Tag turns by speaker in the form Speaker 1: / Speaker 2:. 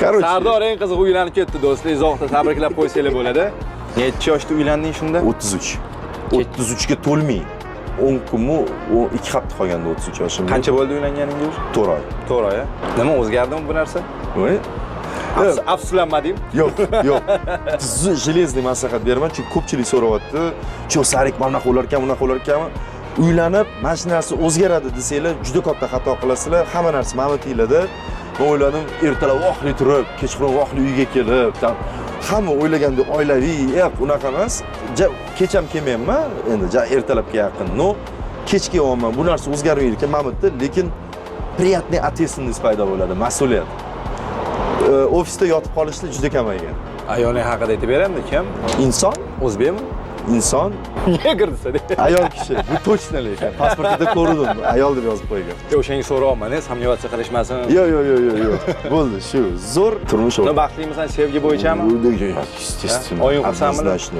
Speaker 1: Короче,
Speaker 2: Sardor eng qiziq uylanib ketdi do'stlar. Izohda tabriklab qo'ysanglar bo'ladi. Necha yoshda uylanding shunda?
Speaker 1: 33. 33 ga to'lmay. 10 kunmi, 2 hafta qolganda 33 yoshimda.
Speaker 2: Qancha bo'ldi uylanganingiz?
Speaker 1: 4 oy.
Speaker 2: 4 oy. Nima o'zgardimi bu narsa?
Speaker 1: Voy.
Speaker 2: Afsuslanmadim.
Speaker 1: Yo'q, yo'q. Железный maslahat beraman, chunki ko'pchilik so'rayapti. "Cho, Sarik mana qo'ylar ekan, bunaqa qo'ylar ekanmi?" Uylanib, mana shu narsa o'zgaradi desanglar, juda katta xato qilasizlar. Hamma narsa ma'notilada. Men o'yladim, ertalab vaqtli turib, kechqurun vaqtli uyga kelib, hamma o'ylagandek oilaviy, yo'q, unaqa emas. Kecham kelmayman, endi ertalabga yaqin. No, kech kelyapman. Bu narsa o'zgarmaydi ekan mamutda, lekin приятный ответственность paydo bo'ladi, mas'uliyat. Ofisda yotib qolishlar juda kamaygan.
Speaker 2: Ayoling haqida aytib beramdi, kim?
Speaker 1: Inson,
Speaker 2: O'zbekmi?
Speaker 1: inson,
Speaker 2: Negr desa.
Speaker 1: ayol kishi. Bu точно lekin. Pasportida ko'rdim, ayol deb yozib qo'ygan.
Speaker 2: O'shanga so'rayapman, samniyatcha qilishmasin.
Speaker 1: Yo'q. Bo'ldi, shu. Zo'r turmush
Speaker 2: Uni baxtlimisan sevgi bo'yichami?
Speaker 1: Естественно.
Speaker 2: Oyun qilsanmi?
Speaker 1: Однозначно.